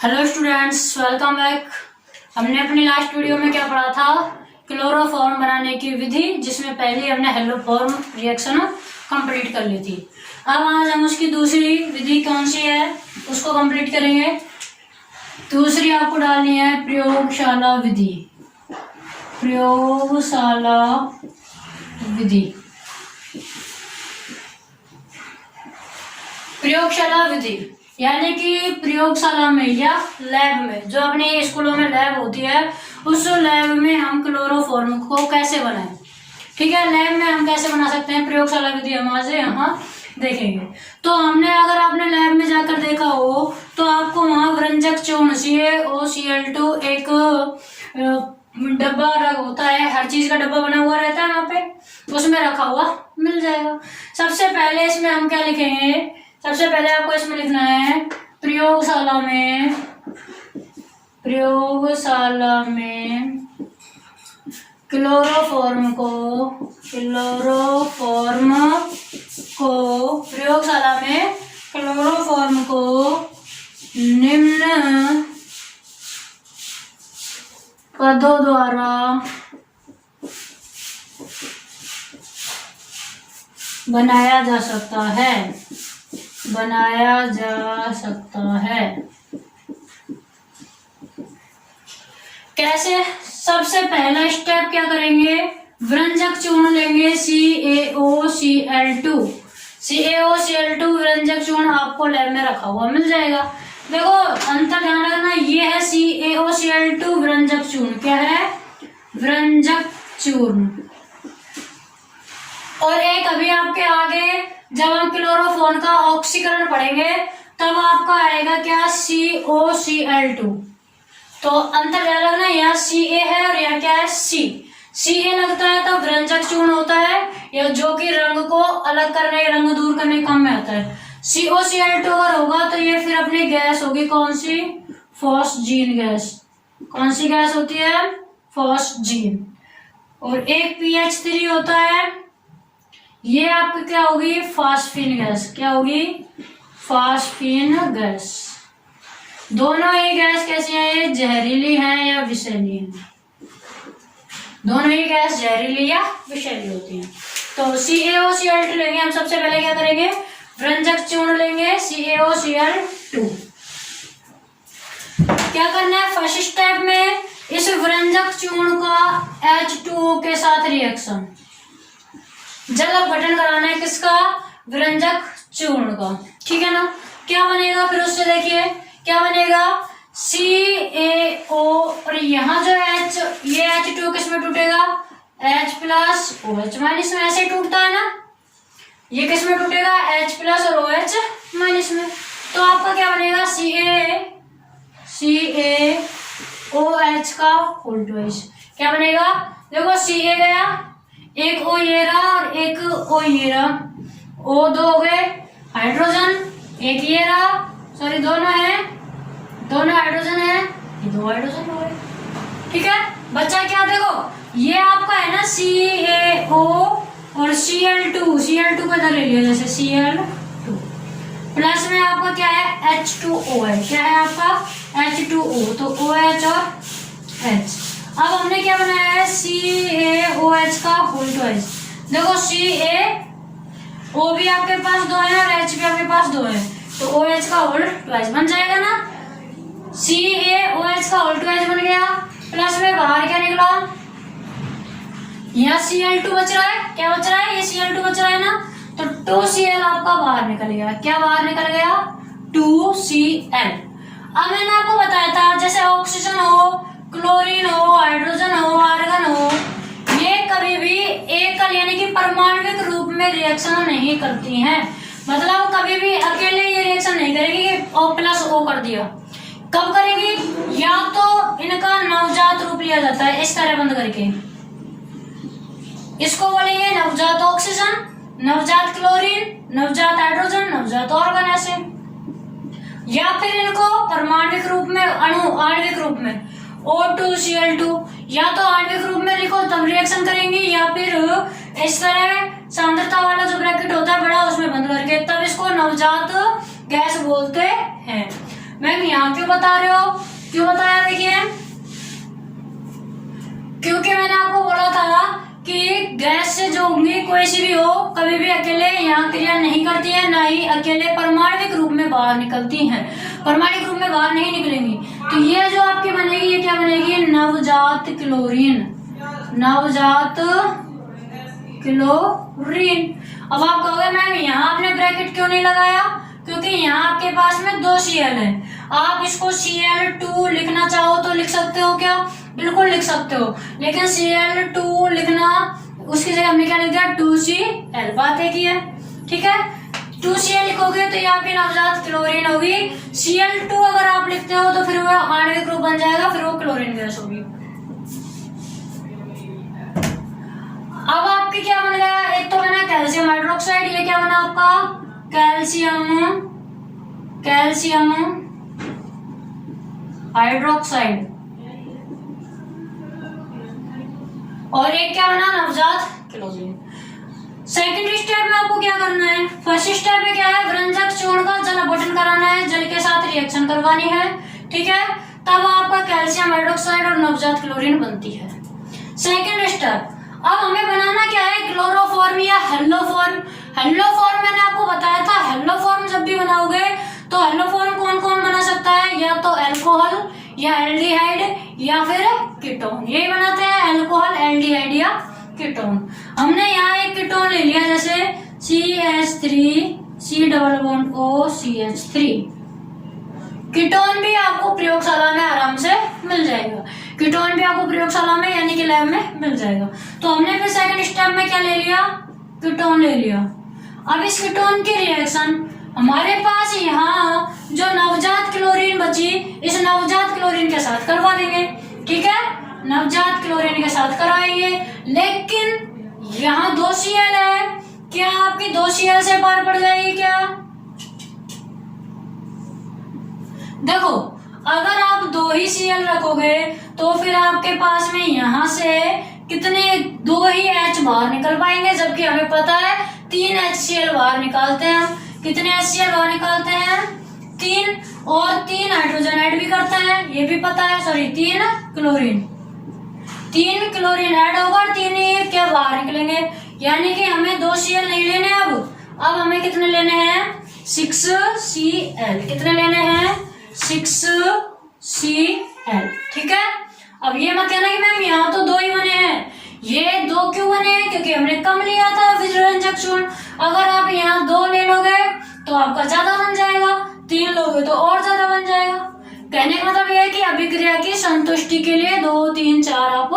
Hello students, welcome back. हमने अपनी last video में क्या पढ़ा था? क्लोरोफॉर्म बनाने की विधि, जिसमें पहले हमने हेलोफॉर्म रिएक्शन कंप्लीट कर ली थी। अब आज हम उसकी दूसरी विधि कौन सी है उसको कंप्लीट करेंगे। दूसरी आपको डालनी है प्रयोगशाला विधि। प्रयोगशाला विधि, प्रयोगशाला विधि यानी कि प्रयोगशाला में या लैब में, जो अपने स्कूलों में लैब होती है, उस लैब में हम क्लोरोफॉर्म को कैसे बनाएं। ठीक है, लैब में हम कैसे बना सकते हैं, प्रयोगशाला विधि हम आज यहाँ देखेंगे। तो हमने, अगर आपने लैब में जाकर देखा हो तो आपको वहां व्यंजक चूर्ण CaOCl2 एक डब्बा होता है, हर चीज का डब्बा बना हुआ रहता है वहां पे, उसमें रखा हुआ मिल जाएगा। सबसे पहले इसमें हम क्या लिखेंगे? सबसे पहले आपको इसमें लिखना है प्रयोगशाला में क्लोरोफॉर्म को प्रयोगशाला में क्लोरोफॉर्म को निम्न पदों द्वारा बनाया जा सकता है। कैसे? सबसे पहला स्टेप क्या करेंगे? व्यंजक चूर्ण लेंगे CaOCl2। CaOCl2 व्यंजक चूर्ण आपको लैब में रखा हुआ मिल जाएगा। देखो, अंतर ध्यान रखना, ये है CaOCl2 व्यंजक चूर्ण। क्या है? व्यंजक चूर्ण। और एक अभी आपके आगे जब हम क्लोरोफॉर्म का ऑक्सीकरण पढ़ेंगे तब आपका आएगा क्या? COCl2। तो अंतर ध्यान रखना, यहाँ Ca है और यहाँ क्या है? Ca लगता है तो व्यंजक चूर्ण होता है, या जो कि रंग को अलग करने, रंग दूर करने के काम में आता है। COCl2 अगर होगा तो ये फिर अपनी गैस होगी, कौन सी? Phosgene gas. कौन सी गैस होती है? फॉस्जीन। और एक PH3 होता है, ये आपकी क्या होगी? Phosphine gas. क्या होगी? Phosphine gas. दोनों ही गैस कैसी है? ये जहरीली है या विषैली है? दोनों ही गैस जहरीली या विषैली होती हैं। तो CaOCl2 लेंगे हम। सबसे पहले क्या करेंगे? व्यंजक चूर्ण लेंगे CaOCl2। क्या करना है? फर्स्ट स्टेप में इस व्यंजक चूर्ण का H2O के साथ रिएक्शन, जल अपघटन कराना है। किसका? व्यंजक चूर्ण का। ठीक है ना? क्या बनेगा फिर उससे? देखिए क्या बनेगा? CaO, और यहाँ जो H, ये H2O किस में टूटेगा? H+OH माइनस में। ऐसे टूटता है ना, ये किस में टूटेगा? H+ और OH माइनस में। तो आपका क्या बनेगा? CaOH का होल ट्वाइस। क्या बनेगा? देखो, Ca गया, एक O ये रहा और एक O ये रहा, O दो हो गए हाइड्रोजन, एक ये रहा, सॉरी दोनों है, दोनों हाइड्रोजन है, ये दो हाइड्रोजन हो गए। ठीक है, बच्चा क्या? देखो ये आपका है ना CaO और Cl2 को इधर ले लिया, जैसे Cl2 प्लस में आपका क्या है? H2O है। क्या है आपका? H2O। तो OH और H। अब हमने क्या बनाया है? CaOH का होल ट्वाइस। देखो CaO भी आपके पास दो है और H भी आपके पास दो है, तो OH का होल ट्वाइस बन जाएगा ना। CaOH का होल ट्वाइस बन गया, प्लस में बाहर क्या निकला? यहाँ Cl2 बच रहा है। क्या बच रहा है? ये Cl2 बच रहा है ना, तो 2Cl आपका बाहर निकल गया। क्या बाहर निकल गया? 2Cl। अब मैंने आपको बताया था, जैसे ऑक्सीजन हो, क्लोरीन हो, हाइड्रोजन हो, आर्गन हो, ये कभी भी एकल यानी कि परमाणविक रूप में रिएक्शन नहीं करती हैं। मतलब कभी भी अकेले ये रिएक्शन नहीं करेगी कि O+O कर दिया। कब करेगी? या तो इनका नवजात रूप लिया जाता है इस तरह बंद करके, इसको बोलेंगे नवजात ऑक्सीजन, नवजात क्लोरीन, नवजात हाइड्रोजन, नवजात आर्गन, ऐसे। या फिर इनको परमाणविक रूप में, आणविक रूप में O2Cl2, या तो आणविक रूप में लिखो तब रिएक्शन करेंगे, या फिर इस तरह सांद्रता वाला जो ब्रैकेट होता है बड़ा, उसमें बंद करके, तब इसको नवजात गैस बोलते हैं। मैं मैम यहाँ क्यों बता रहे हो, क्यों बताया, देखिए क्योंकि मैंने आपको बोला था कि गैस से जो होंगी कोई सी भी हो कभी भी अकेले यहाँ क्रिया नहीं करती है, ना ही अकेले परमाणविक रूप में बाहर निकलती हैं, परमाणविक रूप में बाहर नहीं निकलेंगी। तो ये जो आपकी बनेगी ये क्या बनेगी, नवजात क्लोरीन, नवजात क्लोरीन। अब आप कहोगे मैम यहाँ आपने ब्रैकेट क्यों नहीं लगाया, क्योंकि यहाँ आपके पास में 2 Cl है। आप इसको Cl2 लिखना चाहो तो लिख सकते हो क्या, बिल्कुल लिख सकते हो, लेकिन Cl2 लिखना उसकी जगह हमने क्या लिख दिया 2Cl, बात है की है, ठीक है। 2Cl लिखोगे तो ये आपकी नवजात क्लोरीन होगी। Cl2 अगर आप लिखते हो तो फिर वो आणविक ग्रुप बन जाएगा, फिर वो क्लोरीन गैस होगी। अब आपकी क्या बन गया, एक तो बना कैल्शियम हाइड्रोक्साइड, ये क्या बना आपका कैल्शियम, कैल्शियम हाइड्रोक्साइड, और एक क्या बना नवजात क्लोरीन। सेकेंड स्टेप में आपको क्या करना है, फर्स्ट स्टेप में क्या है, व्यंजक चूर्ण का जल अपघटन कराना है, जल के साथ रिएक्शन करवानी है, ठीक है, तब आपका कैल्शियम हाइड्रोक्साइड और नवजात क्लोरीन बनती है। सेकेंड स्टेप, अब हमें बनाना क्या है, क्लोरोफॉर्म या हेलोफॉर्म। हेलोफॉर्म मैंने आपको बताया था, हेलोफॉर्म जब भी बनाओगे तो हेलोफॉर्म कौन कौन बना सकता है, या तो अल्कोहल या एल्डिहाइड या फिर कीटोन, यही बनाते हैं अल्कोहल, एल्डिहाइड या कीटोन। हमने यहाँ एक कीटोन ले लिया जैसे CH3COCH3, कीटोन भी आपको प्रयोगशाला में आराम से मिल जाएगा, कीटोन भी आपको प्रयोगशाला में यानी कि लैब में मिल जाएगा। तो हमने फिर सेकंड स्टेप में क्या ले लिया, कीटोन ले लिया। अब इस कीटोन की रिएक्शन हमारे पास यहाँ जो नवजात क्लोरीन बची, इस नवजात क्लोरीन के साथ करवा देंगे, ठीक है, नवजात क्लोरीन के साथ कराएंगे। लेकिन यहाँ 2 Cl है, क्या आपकी 2 Cl से पार पड़ जाएगी क्या, देखो अगर आप 2 ही Cl रखोगे तो फिर आपके पास में यहाँ से कितने 2 ही H बाहर निकल पाएंगे, जबकि हमें पता है 3 HCl बाहर निकालते हैं हम, कितने HCl बाहर निकालते हैं 3, और 3 हाइड्रोजन ऐड भी करते हैं, ये भी पता है, सॉरी 3 क्लोरीन, 3 क्लोरीन ऐड होगा, 3 ही क्या बाहर निकलेंगे, यानी कि हमें 2 Cl नहीं लेने अब हमें कितने लेने हैं 6 Cl, कितने लेने हैं 6 Cl, ठीक है। अब ये मत कहना कि मैम यहाँ तो 2 ही बने हैं, ये 2 क्यों बने हैं, क्योंकि हमने कम लिया था व्यंजक चूर्ण। अगर आप यहाँ 2 ले लोगे तो आपका ज्यादा बन जाएगा, 3 लोगे तो और ज्यादा बन जाएगा। कहने का मतलब यह है कि अभिक्रिया की संतुष्टि के लिए 2, 3, 4 आप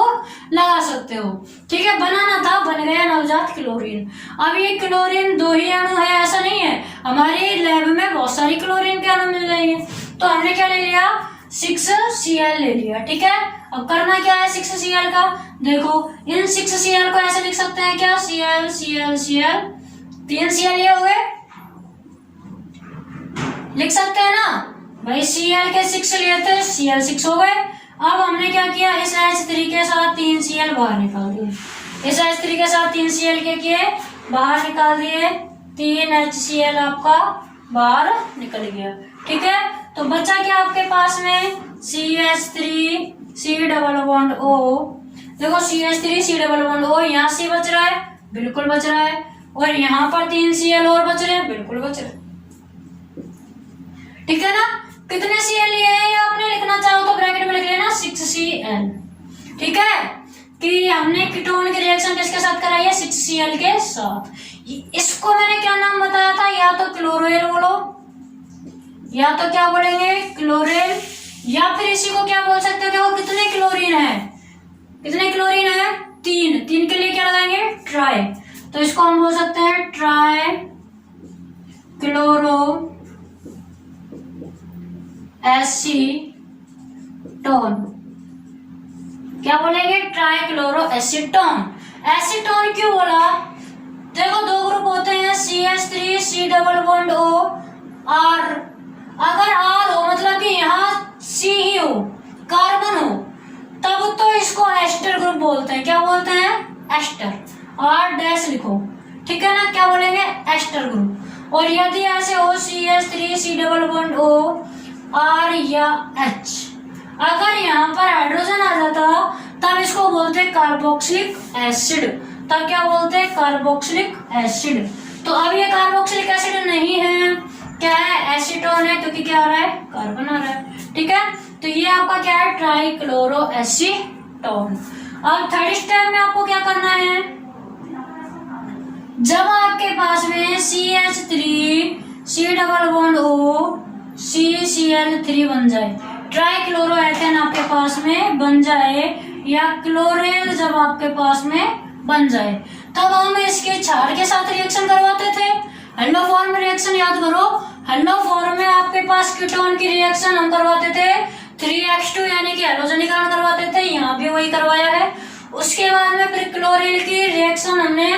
लगा सकते हो, ठीक है। बनाना था, बन गया नवजात क्लोरीन। अब ये क्लोरीन 2 ही अणु है ऐसा नहीं है, हमारे लैब में बहुत सारी क्लोरीन के अणु मिल जाएंगे। तो हमने क्या ले लिया 6 Cl ले लिया, ठीक है। अब करना क्या है 6 Cl का, देखो इन 6 Cl को ऐसे लिख सकते हैं क्या, Cl Cl Cl, 3 Cl ये हो गए, लिख सकते हैं ना भाई, Cl के 6 लिए थे, Cl6 हो गए। अब हमने क्या किया, इस H3 के साथ 3 Cl बाहर निकाल दिए, इस H3 के साथ 3 Cl के किए बाहर निकाल दिए, 3 HCl आपका बाहर निकल गया, ठीक है। तो बचा क्या आपके पास में CH3 C double bond O, देखो CH3 C double bond O, यहाँ C बच रहा है, बिल्कुल बच रहा है, और यहाँ पर 3 Cl और बच रहे हैं, बिल्कुल बच रहे हैं, ठीक है ना। कितने Cl लिए हैं ये आपने लिखना चाहो तो ब्रैकेट में लिख लेना 6 Cl, ठीक है, कि हमने कीटोन की रिएक्शन किसके साथ कराई है 6 Cl के साथ। इसको मैंने क्या नाम बताया था, या तो क्लोरेल बोलो, या तो क्या बोलेंगे क्लोरेल, या फिर इसी को क्या बोल सकते हो, देखो कितने क्लोरीन है, कितने क्लोरीन है 3, 3 के लिए क्या लगाएंगे ट्राई, तो इसको हम बोल सकते हैं ट्राई क्लोरो एसीटोन, क्या बोलेंगे ट्राई क्लोरो एसीटोन। एसीटोन क्यों बोला, देखो 2 ग्रुप होते हैं CH3 C double bond O R, अगर R हो मतलब कि यहाँ C ही हो, कार्बन हो, तब तो इसको एस्टर ग्रुप बोलते हैं, क्या बोलते हैं एस्टर, R डैश लिखो, ठीक है ना, क्या बोलेंगे एस्टर ग्रुप। और यदि ऐसे हो CH3 C double bond O R या H। अगर यहाँ पर हाइड्रोजन आ जाता तब इसको बोलते हैं कार्बोक्सिलिक एसिड। तब क्या बोलते हैं? Carboxylic acid. तो अब ये कार्बोक्सिलिक एसिड नहीं है, क्या है? एसीटोन है, क्योंकि क्या आ रहा है? कार्बन आ रहा है। ठीक है, तो ये आपका क्या है? Trichloro acetone. अब थर्ड स्टेप में आपको क्या करना है? जब आपके पास में CH3 C double bond O CCl3 बन जाए, ट्राइक्लोरोएथेन आपके पास में बन जाए, या क्लोरेल जब आपके पास में बन जाए, तब हम इसके क्षार के साथ रिएक्शन करवाते थे। हेलो फॉर्म रिएक्शन याद करो। हेलो फॉर्म में आपके पास कीटोन की रिएक्शन हम करवाते थे 3x2 यानी कि हैलोजनीकरण करवाते थे, यहाँ भी वही करवाया है। उसके बाद में फिर क्लोरील की रिएक्शन हमने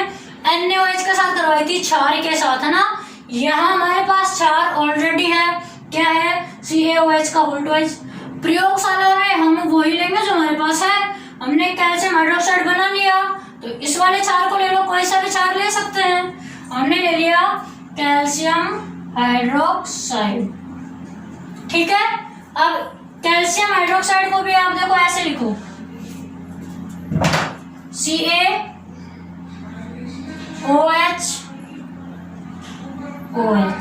NaOH के साथ करवाई थी, क्षार के साथ, है ना। यहाँ हमारे पास क्षार ऑलरेडी है, क्या है? CaOH का वोल्टेज। प्रयोगशाला में हम वही लेंगे जो हमारे पास है। हमने कैल्शियम हाइड्रोक्साइड बना लिया, तो इस वाले क्षार को ले लो, कोई सा भी क्षार ले सकते हैं। हमने ले लिया कैल्शियम हाइड्रोक्साइड। ठीक है, अब कैल्शियम हाइड्रोक्साइड को भी आप देखो ऐसे लिखो, CaOH OH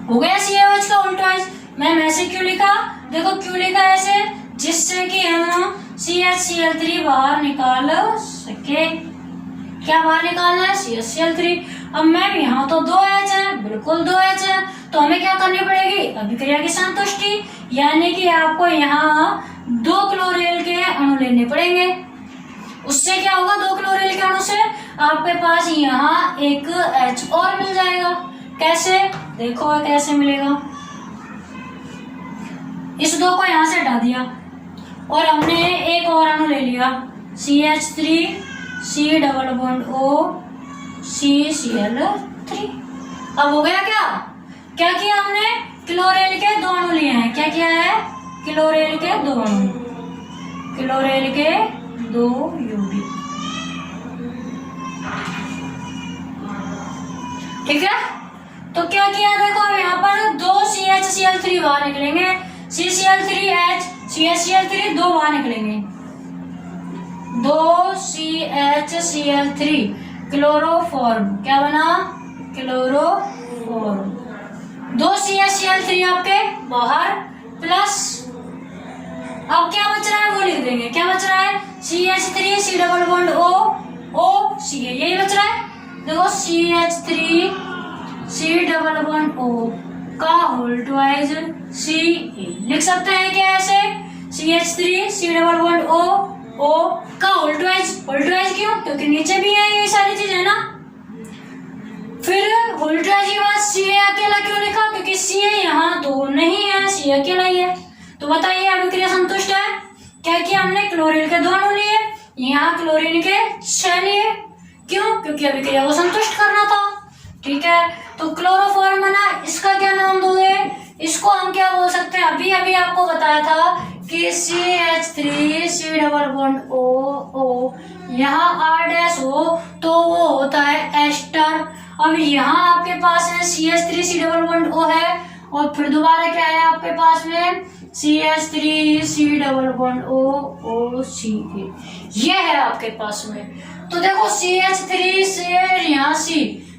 हो गया। CaOH का वोल्टेज। मैम ऐसे क्यों लिखा? देखो क्यों लिखा ऐसे, जिससे कि हम CHCl3 बाहर निकाल सके। क्या बाहर निकालना है? CHCl3। अब मैम यहाँ तो 2H है, बिल्कुल 2H है, तो हमें क्या करनी पड़ेगी? अभिक्रिया की संतुष्टि, यानी कि आपको यहाँ 2 क्लोरील के अणु लेने पड़ेंगे। उससे क्या होगा? 2 क्लोरील के अणु से आपके पास यहाँ एक H और मिल जाएगा। कैसे? देखो कैसे मिलेगा। इस 2 को यहाँ से हटा दिया और हमने एक और अणु ले लिया, CH3 C double bond O CCl3। अब हो गया क्या? क्या किया हमने? क्लोरील के 2 अणु लिए हैं। क्या किया है? क्लोरील के 2 अणु, क्लोरील के 2 यौगिक। ठीक है, तो क्या किया? देखो अब यहाँ पर 2 CHCl3 बाहर निकलेंगे, CCl3H CHCl3 2 बाहर निकलेंगे, 2 CHCl3 क्लोरोफॉर्म। क्या बना? क्लोरोफॉर्म। 2 CHCl3 आपके बाहर, प्लस अब क्या बच रहा है वो लिख देंगे। क्या बच रहा है? CH3 C double bond O C, यही बच रहा है। देखो CH3 C double bond O का वोल्टेज C लिख सकते हैं क्या ऐसे? CH3 C double bond O का वोल्टेज क्यों? क्योंकि नीचे भी है ये सारी चीज, है ना। फिर वोल्टेज के बाद Ca अकेला क्यों लिखा? क्योंकि Ca यहाँ 2 नहीं है, C अकेला ही है। तो बताइए अभिक्रिया संतुष्ट है। क्या किया हमने? क्लोरीन के 2 अणु लिए, यहाँ क्लोरीन के 6 लिए। क्यों? क्योंकि अभिक्रिया को संतुष्ट करना था। ठीक है, तो क्लोरोफॉर्म बना। इसका क्या नाम दोगे? इसको हम क्या बोल सकते हैं? अभी आपको बताया था कि CH3 C double bond O यहाँ R डैश हो तो वो होता है एस्टर। अब यहाँ आपके पास है CH3 C double bond O है, और फिर दोबारा क्या है आपके पास में? CH3 C double bond O CA, ये है आपके पास में। तो देखो CH3 से यहाँ C,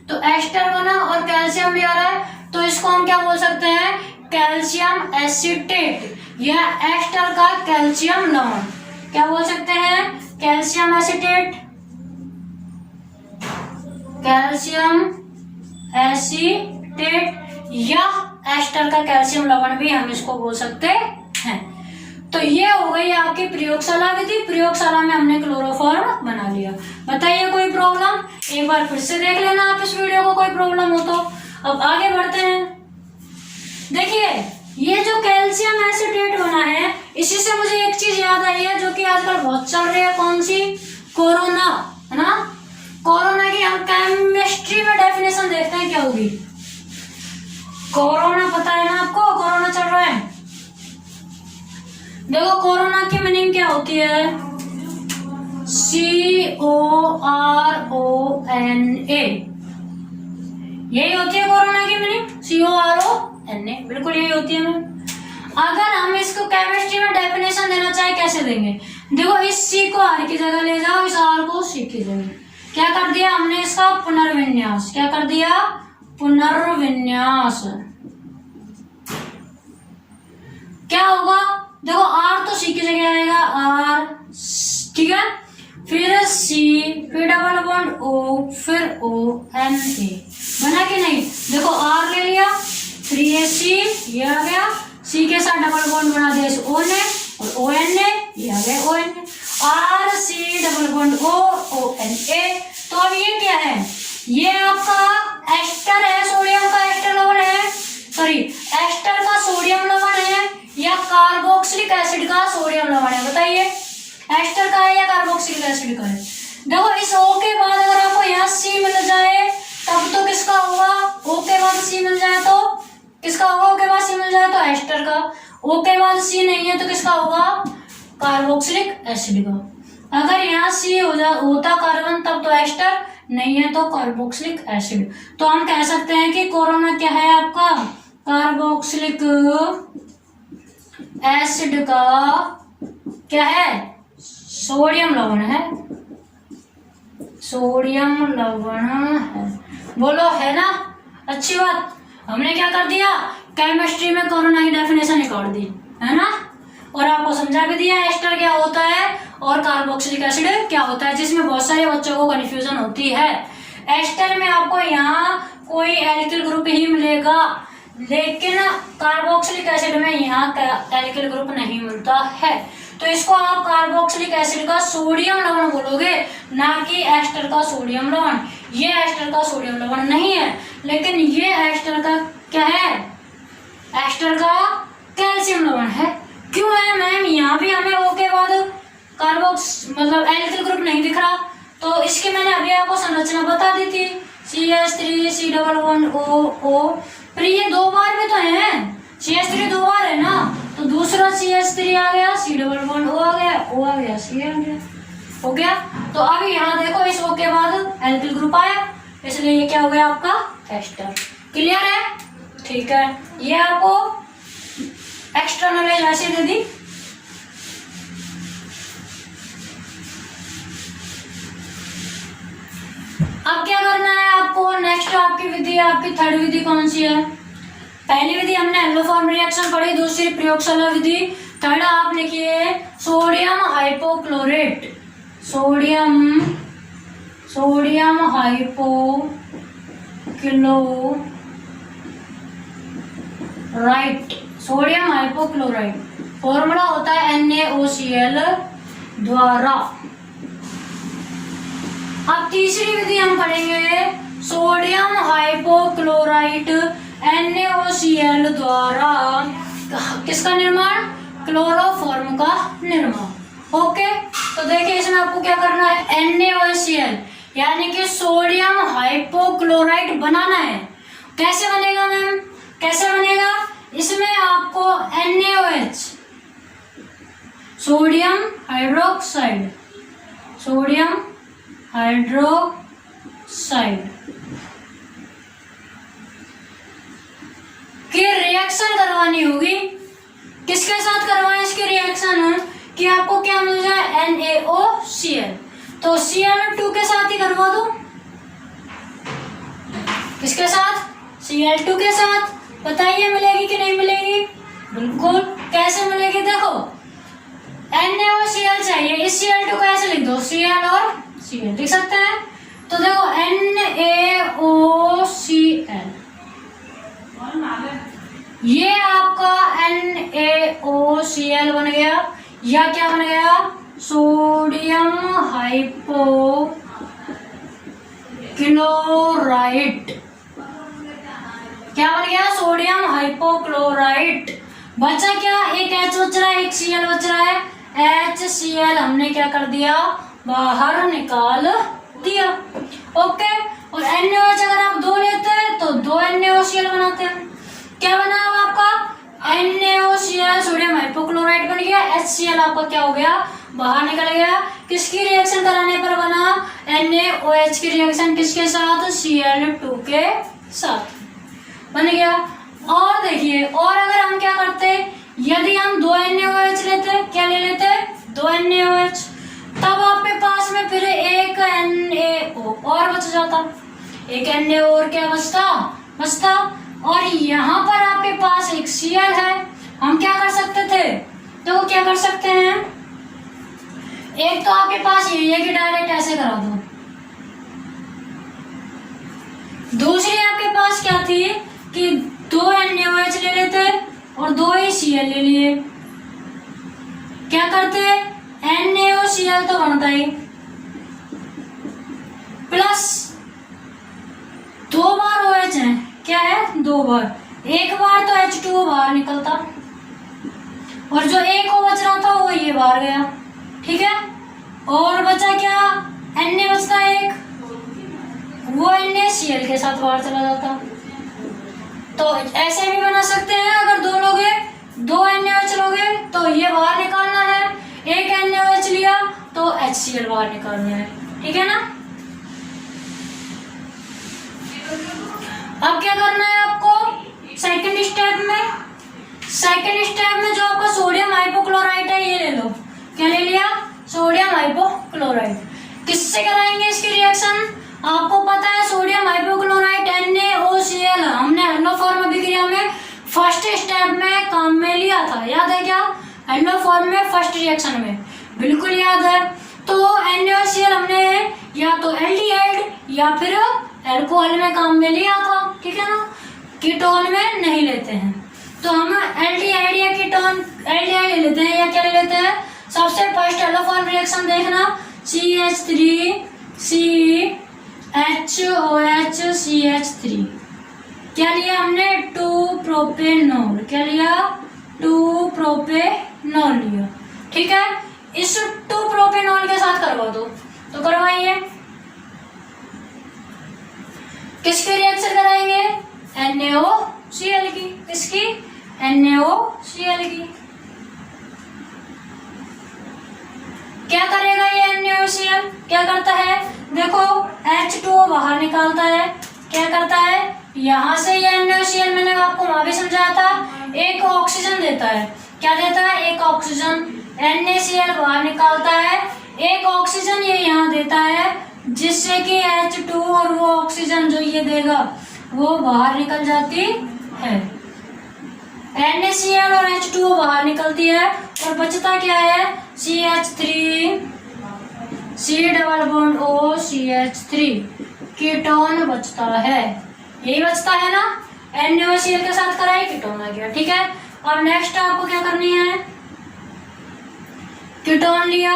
तो एस्टर बना और कैल्शियम भी आ रहा है, तो इसको हम क्या बोल सकते हैं? कैल्शियम एसीटेट या एस्टर का कैल्शियम लवण। क्या बोल सकते हैं? कैल्शियम एसीटेट, कैल्शियम एसीटेट, या एस्टर का कैल्शियम लवण भी हम इसको बोल सकते हैं। तो ये हो गई आपकी प्रयोगशाला विधि। प्रयोगशाला में हमने क्लोरोफॉर्म बना लिया। बताइए कोई प्रॉब्लम? एक बार फिर से देख लेना आप इस वीडियो को, कोई प्रॉब्लम हो तो। अब आगे बढ़ते हैं। देखिए ये जो कैल्शियम एसीटेट बना है, इसी से मुझे एक चीज याद आई है जो कि आजकल बहुत चल रही है। कौन सी? कोरोना, है ना। कोरोना की हम केमिस्ट्री में डेफिनेशन देखते हैं क्या होगी। कोरोना पता है ना आपको? कोरोना चल रहा है। देखो कोरोना की मीनिंग क्या होती है? CORONA, यही होती है कोरोना की मीनिंग। CORONA, बिल्कुल यही होती है मैम। अगर हम इसको केमिस्ट्री में डेफिनेशन देना चाहे कैसे देंगे, देखो इस C को R की जगह ले जाओ, इस R को C की जगह। क्या कर दिया हमने इसका पुनर्विन्यास, क्या कर दिया पुनर्विन्यास। क्या होगा, देखो R तो C की जगह आएगा R, ठीक है, फिर C, फिर डबल बॉन्ड O, फिर O N A, बना कि नहीं। देखो R ले लिया, फिर ये C, ये आ गया, C के साथ डबल बॉन्ड बना दिया इस O ने, और O N ने, ये आ गया O N ने, R C double bond O, O N A। तो अब ये क्या है, ये आपका एस्टर है, सोडियम का एस्टर लवण है, सॉरी एस्टर का सोडियम लवण है या कार्बोक्सिलिक एसिड का सोडियम लवण है, बताइए एस्टर का है या कार्बोक्सिलिक एसिड का है। देखो इस O के बाद अगर आपको यहाँ C मिल जाए तब तो किसका होगा, O के बाद C मिल जाए तो किसका होगा, O के बाद C मिल जाए तो एस्टर का, O के बाद C नहीं है तो किसका होगा, कार्बोक्सिलिक एसिड का। अगर यहाँ C होता कार्बन तब तो एस्टर, नहीं है तो कार्बोक्सिलिक एसिड। तो हम कह सकते हैं कि कोरोना क्या है आपका, कार्बोक्सिलिक एसिड का क्या है, सोडियम लवण है, सोडियम लवण है। बोलो है ना, अच्छी बात। हमने क्या कर दिया, केमिस्ट्री में कोरोना की डेफिनेशन निकाल दी है ना, और आपको समझा भी दिया एस्टर क्या होता है और कार्बोक्सिलिक एसिड क्या होता है, जिसमें बहुत सारे बच्चों को कंफ्यूजन होती है। एस्टर में आपको यहाँ कोई एल्किल ग्रुप ही मिलेगा, लेकिन कार्बोक्सिलिक एसिड में यहाँ एल्किल ग्रुप नहीं मिलता है। तो इसको आप कार्बोक्सिलिक एसिड का सोडियम लवण बोलोगे, ना कि एस्टर का सोडियम लवण। ये एस्टर का सोडियम लवण नहीं है, लेकिन ये एस्टर का क्या है, एस्टर का कैल्शियम लवण है। क्यों है मैम, यहाँ भी हमें O के बाद कार्बोक्स मतलब एल्किल ग्रुप नहीं दिख रहा, तो इसके मैंने अभी आपको संरचना बता दी थी, CH3 C double bond O O, फिर ये दो बार भी तो है, CH3 दो बार है ना, तो दूसरा CH3 आ गया, C डबल बॉन्ड O आ गया, O आ गया, C आ गया, हो गया। तो अब यहाँ देखो इस O के बाद एल्किल ग्रुप आया, इसलिए ये क्या हो गया आपका एस्टर। क्लियर है, ठीक है, ये आपको एक्स्ट्रा नॉलेज ऐसे दे दी। अब क्या करना है आपको, नेक्स्ट आपकी विधि, आपकी थर्ड विधि कौन सी है। पहली विधि हमने एल्लोफॉर्म रिएक्शन पढ़ी, दूसरी प्रयोगशाला विधि, थर्ड आप लिखिए sodium हाइपोक्लोरेट, sodium hypochlorite, sodium hypochlorite, formula होता है NaOCl द्वारा। अब तीसरी विधि हम पढ़ेंगे सोडियम हाइपोक्लोराइट NaOCl द्वारा किसका निर्माण, क्लोरोफॉर्म का निर्माण। ओके, तो देखिए इसमें आपको क्या करना है, NaOCl यानी कि सोडियम हाइपोक्लोराइट बनाना है। कैसे बनेगा मैम, कैसे बनेगा, इसमें आपको NaOH sodium hydroxide, sodium hydroxide की रिएक्शन करवानी होगी। किसके साथ करवाएं इसकी रिएक्शन, कि आपको क्या मिल जाए NaOCl, तो Cl2 के साथ ही करवा दो। किसके साथ, Cl2 के साथ। बताइए मिलेगी कि नहीं मिलेगी, बिल्कुल। कैसे मिलेगी, देखो NaOCl चाहिए, इस Cl2 को ऐसे लिख दो, Cl और Cl लिख सकते हैं। तो देखो NaOCl, ये आपका NaOCl बन गया, या क्या बन गया, सोडियम हाइपोक्लोराइट। क्या बन गया, सोडियम हाइपोक्लोराइट। बचा क्या, एक H बच रहा है, एक Cl बच रहा है, HCl हमने क्या कर दिया, बाहर निकाल दिया। ओके, और NaOH अगर आप दो लेते हैं तो दो NaOCl बनाते हैं। क्या बना आपका, NaOCl सोडियम हाइपोक्लोराइट बन गया, HCl आपका क्या हो गया, बाहर निकल गया। किसकी रिएक्शन कराने पर बना, NaOH की रिएक्शन किसके साथ, Cl2 के साथ बन गया। और देखिए, और अगर हम क्या करते, यदि हम 2 NaOH लेते, क्या ले लेते, 2 NaOH, तब आपके पास में फिर एक NaO और बच जाता, एक Na और क्या बचता। और यहाँ पर आपके पास एक Cl है। हम क्या कर सकते थे, तो क्या कर सकते हैं, एक तो आपके पास ये है कि डायरेक्ट ऐसे करा दो, दूसरी आपके पास क्या थी कि 2 NaOH ले लेते और 2 ही Cl ले लिए, क्या करते, NaOCl तो बनता ही, प्लस 2 बार OH है, क्या है, 2 बार, एक बार तो H2O बाहर निकलता और जो एक O बच रहा था वो ये बाहर गया, ठीक है। और बचा क्या, Na बचता एक, वो NaCl के साथ बाहर चला जाता। तो ऐसे भी बना सकते हैं, अगर दो लोगे, 2 NaOH लोगे तो ये बाहर निकालना है, एक NaOH लिया तो HCl बाहर निकालना है, ठीक है ना। अब क्या करना है आपको सेकंड स्टेप में जो आपका सोडियम हाइपोक्लोराइट है ये ले लो, क्या ले लिया, सोडियम हाइपोक्लोराइट। किससे कराएंगे इसकी रिएक्शन, आपको पता है सोडियम हाइपोक्लोराइट NaOCl हमने हेलोफॉर्म अभिक्रिया में फर्स्ट स्टेप में काम में लिया था, याद है क्या, हेलोफॉर्म में फर्स्ट रिएक्शन में, बिल्कुल याद है। तो NaOCl हमने या तो एल्डिहाइड या फिर अल्कोहल में काम में लिया था, ठीक है ना, कीटोन में नहीं लेते हैं। तो हम एल्डिहाइड या कीटोन, एल्डिहाइड ले लेते हैं या क्या ले लेते हैं, सबसे फर्स्ट हेलोफॉर्म रिएक्शन देखना, CH3CHOH क्या लिया हमने, 2-प्रोपेनॉल, क्या लिया, 2-प्रोपेनॉल लिया, ठीक है। इस 2-प्रोपेनॉल के साथ करवा दो, तो करवाइए, किसकी रिएक्शन कराएंगे, NaOCl की, किसकी, NaOCl की। क्या करेगा ये NaOCl, क्या करता है, देखो H2O बाहर निकालता है, क्या करता है, यहाँ से ये NaOCl मैंने आपको वहां भी समझाया था, एक ऑक्सीजन देता है, क्या देता है, एक ऑक्सीजन, NaCl बाहर निकालता है, एक ऑक्सीजन ये यहाँ देता है, जिससे कि H2 और वो ऑक्सीजन जो ये देगा वो बाहर निकल जाती है, NaCl और H2O बाहर निकलती है और बचता क्या है, CH3 कीटोन बचता है, यही बचता है ना, NaOCl के साथ कराई कीटोन आ गया, ठीक है। अब नेक्स्ट आपको क्या करनी है, कीटोन लिया।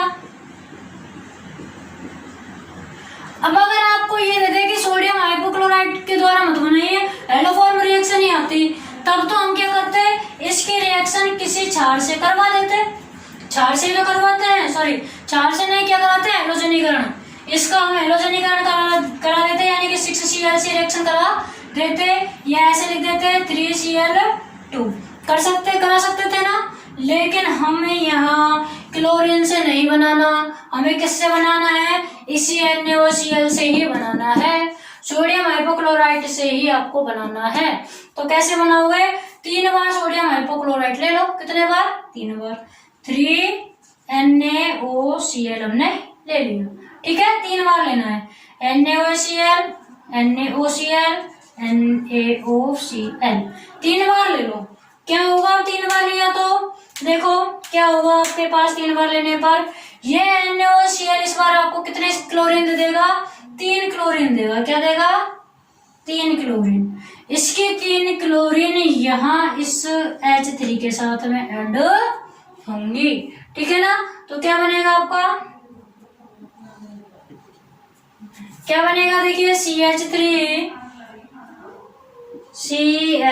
अब अगर आपको ये दे दे कि सोडियम हाइपोक्लोराइट के द्वारा मत बनाइए, हेलोफॉर्म रिएक्शन ही आती, तब तो हम क्या करते, इसकी रिएक्शन किसी क्षार से करवा देते, क्षार से जो करवाते हैं, सॉरी क्षार से नहीं, क्या कराते हैं, हेलोजनीकरण, इसका हम हेलोजनीकरण करा देते, यानी कि 6Cl से रिएक्शन करा देते, या ऐसे लिख देते 3Cl2, करा सकते थे ना। लेकिन हमें यहाँ क्लोरीन से नहीं बनाना, हमें किससे बनाना है, इसी NaOCl से ही बनाना है, सोडियम हाइपोक्लोराइट से ही आपको बनाना है। तो कैसे बनाओगे, 3 बार सोडियम हाइपोक्लोराइट ले लो, कितने बार, 3 बार, 3NaOCl हमने ले लिया, ठीक है, 3 बार लेना है, NaOCl 3 बार ले लो। क्या होगा 3 बार लिया तो देखो क्या होगा आपके पास, 3 बार लेने पर ये NaOCl इस बार आपको कितने क्लोरीन दे देगा, 3 क्लोरीन देगा, क्या देगा, 3 क्लोरीन। इसकी 3 क्लोरीन यहाँ इस H3 के साथ में ऐड होंगी, ठीक है ना। तो क्या बनेगा आपका, क्या बनेगा, देखिए CH3 C+O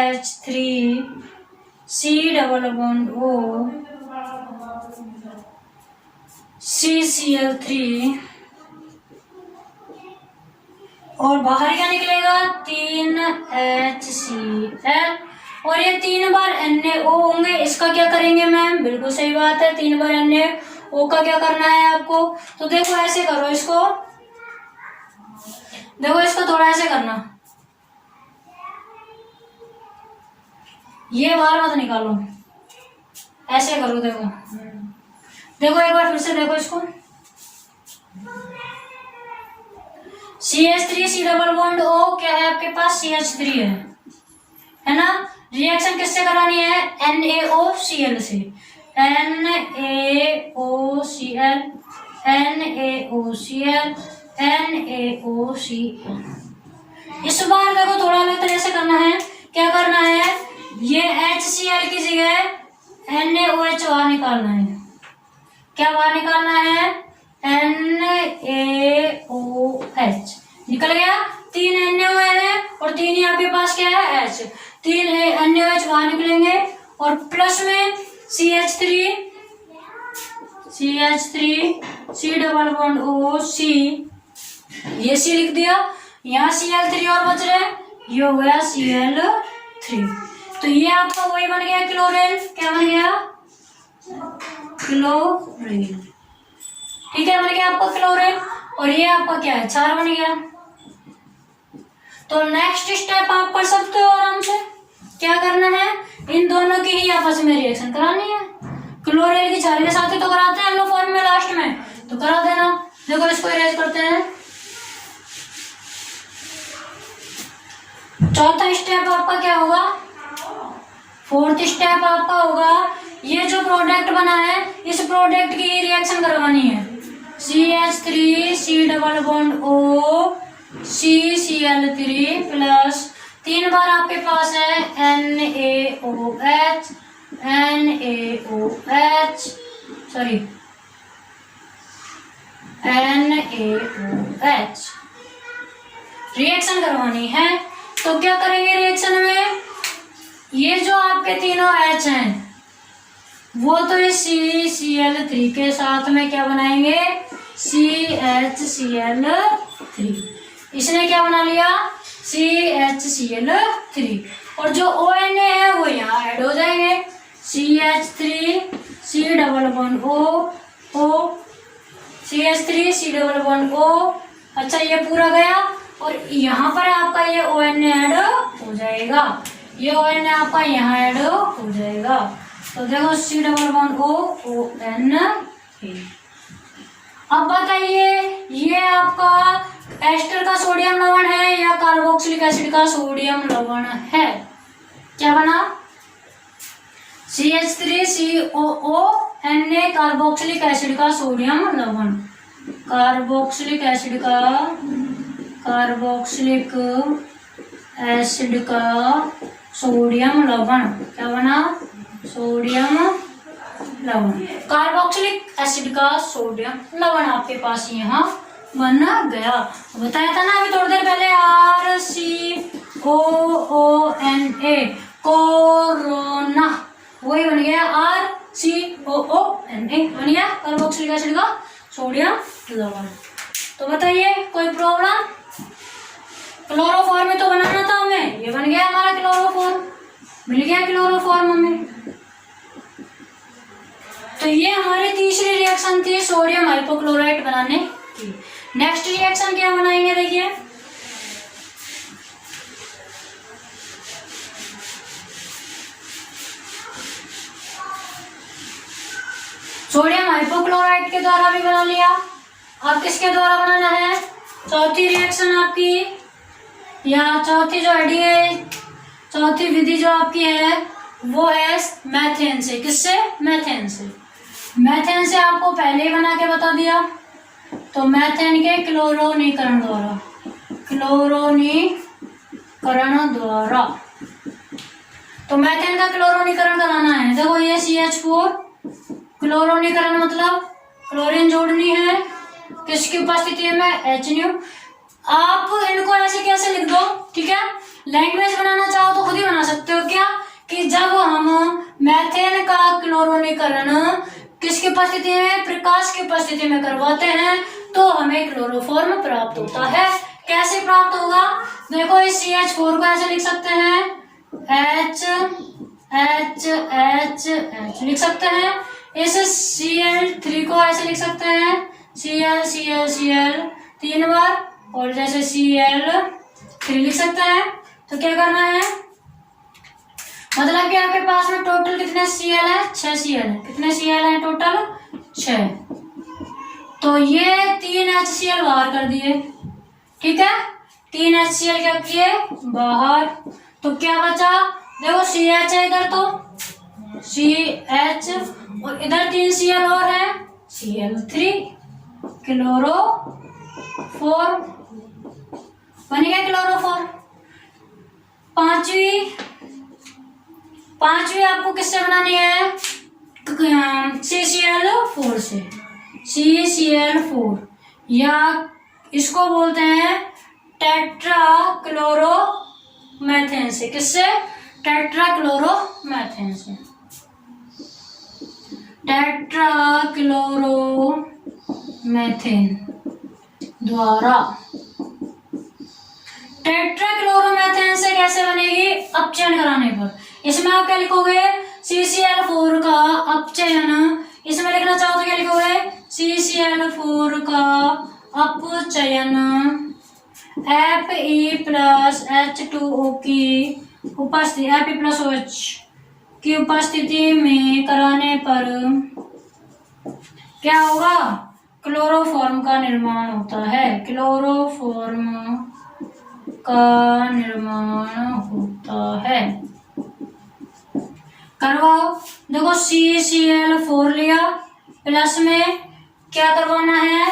CCl3 और बाहर क्या निकलेगा, 3HCl, और ये 3 बार NaO होंगे, इसका क्या करेंगे मैम, बिल्कुल सही बात है, 3 बार NaO का क्या करना है आपको। तो देखो ऐसे करो इसको, देखो इसको थोड़ा ऐसे करना, ये बाहर मत निकालो, ऐसे करो, देखो देखो एक बार फिर से देखो इसको, CH3 C double bond O क्या है आपके पास, CH3 है ना। रिएक्शन किससे करानी है, NaOCl से, NaOCl NaOCl NaOCl। इस बार देखो थोड़ा अलग तरह से करना है, क्या करना है, ये HCl की जगह NaOH बाहर निकालना है। क्या बाहर निकालना है, NaOH निकल गया, 3 NaO है और 3 ही आपके पास क्या है, H, 3 NaOH बाहर निकलेंगे और प्लस में CH3 C double bond O C, ये C लिख दिया, यहाँ Cl3 और बच रहे, ये हो गया Cl3। तो ये आपका वही बन गया क्लोरेन, क्या बन गया, क्लोरीन, ठीक है, बन गया आपका क्लोरीन। और ये आपका क्या है, क्षार बन गया। तो नेक्स्ट स्टेप आप कर सकते हो आराम से, क्या करना है, इन दोनों की ही आपस में रिएक्शन करानी है। क्लोरीन की क्षार के साथ ही तो कराते हैं लो फॉर्म में लास्ट में, तो करा देना। देखो इसको इरेज करते हैं। चौथा स्टेप आपका क्या होगा, फोर्थ स्टेप आपका होगा, ये जो प्रोडक्ट बना है इस प्रोडक्ट की रिएक्शन करवानी है। CH3 C double bond O C Cl3 plus 3 बार आपके पास है NaOH रिएक्शन करवानी है। तो क्या करेंगे रिएक्शन में, ये जो आपके तीनों H हैं वो तो इस CCl3 के साथ में क्या बनाएंगे, CHCl3, इसने क्या बना लिया, CHCl3, और जो ONA है वो यहाँ ऐड हो जाएंगे, CH3 C double bond O CH3 C double bond O। अच्छा ये पूरा गया और यहाँ पर आपका ये ONA ऐड हो जाएगा, ये ONA आपका यहाँ ऐड हो जाएगा। तो देखो C डबल बॉन्ड ONA। अब बताइए ये आपका एस्टर का सोडियम लवण है या कार्बोक्सिलिक एसिड का सोडियम लवण है, क्या बना, CH3COO कार्बोक्सिलिक एसिड का सोडियम लवण, कार्बोक्सिलिक एसिड का सोडियम लवण, क्या बना, सोडियम लवण, कार्बोक्सिलिक एसिड का सोडियम लवण आपके पास यहाँ बन गया। बताया था ना अभी थोड़ी देर पहले, RCOONA कोरोना, वही बन गया RCOONA बन गया कार्बोक्सिलिक एसिड का सोडियम लवण। तो बताइए कोई प्रॉब्लम, क्लोरोफॉर्म में तो बनाना था हमें, ये बन गया हमारा क्लोरोफॉर्म, मिल गया क्लोरोफॉर्म हमें। तो ये हमारी तीसरी रिएक्शन थी सोडियम हाइपोक्लोराइट बनाने की। नेक्स्ट रिएक्शन क्या बनाएंगे, देखिए सोडियम हाइपोक्लोराइट के द्वारा भी बना लिया, अब किसके द्वारा बनाना है, चौथी रिएक्शन आपकी या चौथी जो हेडिंग है, चौथी विधि जो आपकी है वो है मैथेन से। किससे, मैथेन से। मैथेन से आपको पहले ही बना के बता दिया, तो मैथेन के क्लोरोनीकरण द्वारा, तो मैथेन का क्लोरोनीकरण कराना है। देखो ये CH4 क्लोरोनीकरण मतलब क्लोरीन जोड़नी है, किसकी उपस्थिति में, HNO। आप इनको ऐसे कैसे लिख दो, ठीक है, लैंग्वेज बनाना चाहो तो खुद ही बना सकते हो, क्या कि जब हम मैथेन का क्लोरोनीकरण किसकी उपस्थिति में, प्रकाश की उपस्थिति में करवाते हैं तो हमें क्लोरोफॉर्म प्राप्त होता है। कैसे प्राप्त होगा, देखो इस CH4 को ऐसे लिख सकते हैं, H लिख सकते हैं, इस Cl3 को ऐसे लिख सकते हैं, Cl 3 बार, और जैसे Cl3 लिख सकते हैं। तो क्या करना है, मतलब कि आपके पास में टोटल कितने Cl है? 6 Cl है। कितने Cl है टोटल? 6। तो ये 3 HCl बाहर कर दिए, ठीक है, 3 HCl क्या किए? बाहर। तो क्या बचा? देखो CH है इधर, तो CH, और इधर 3 Cl और है, Cl3, क्लोरोफोर बन गया, क्लोरोफोर। पांचवी आपको किससे बनानी है? CCl4 से, CCl4, या इसको बोलते हैं टेट्राक्लोरोमेथेन से। किससे? टेट्राक्लोरोमेथेन से, टेट्राक्लोरोमेथेन द्वारा। टेट्राक्लोरोमेथेन से कैसे बनेगी? अपचयन कराने पर। इसमें आप क्या लिखोगे? CCl4 का अपचयन। इसमें लिखना चाहो तो क्या लिखोगे? CCl4 का अपचयन Fe+H2O की उपस्थिति, Fe+OH की उपस्थिति में कराने पर क्या होगा? क्लोरोफॉर्म का निर्माण होता है। क्लोरोफॉर्म का निर्माण होता है। करवाओ। देखो CCl4 लिया, प्लस में क्या करवाना है?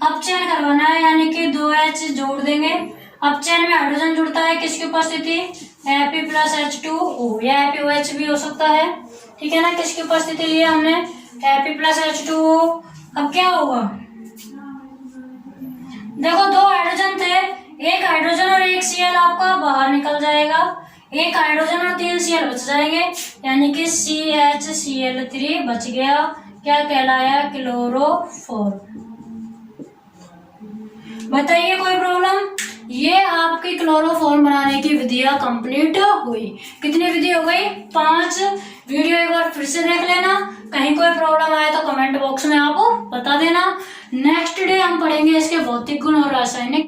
अपचयन करवाना है, यानी कि 2H जोड़ देंगे। अपचयन में हाइड्रोजन जुड़ता है, किसकी उपस्थिति? Fe+H2O, या FeOH भी हो सकता है, ठीक है ना। किसकी उपस्थिति लिया हमने? Fe+H2O। अब क्या होगा? देखो 2 हाइड्रोजन थे, एक हाइड्रोजन और एक Cl आपका बाहर निकल जाएगा, एक हाइड्रोजन और 3 Cl बच जाएंगे, यानी कि CHCl3 बच गया। क्या कहलाया? क्लोरोफोर। बताइए कोई प्रॉब्लम? ये आपकी क्लोरोफॉर्म बनाने की विधियां कंप्लीट हुई। कितनी विधि हो गई? 5। वीडियो एक बार फिर से देख लेना, कहीं कोई प्रॉब्लम आए तो कमेंट बॉक्स में आप बता देना। नेक्स्ट डे हम पढ़ेंगे इसके भौतिक गुण और रासायनिक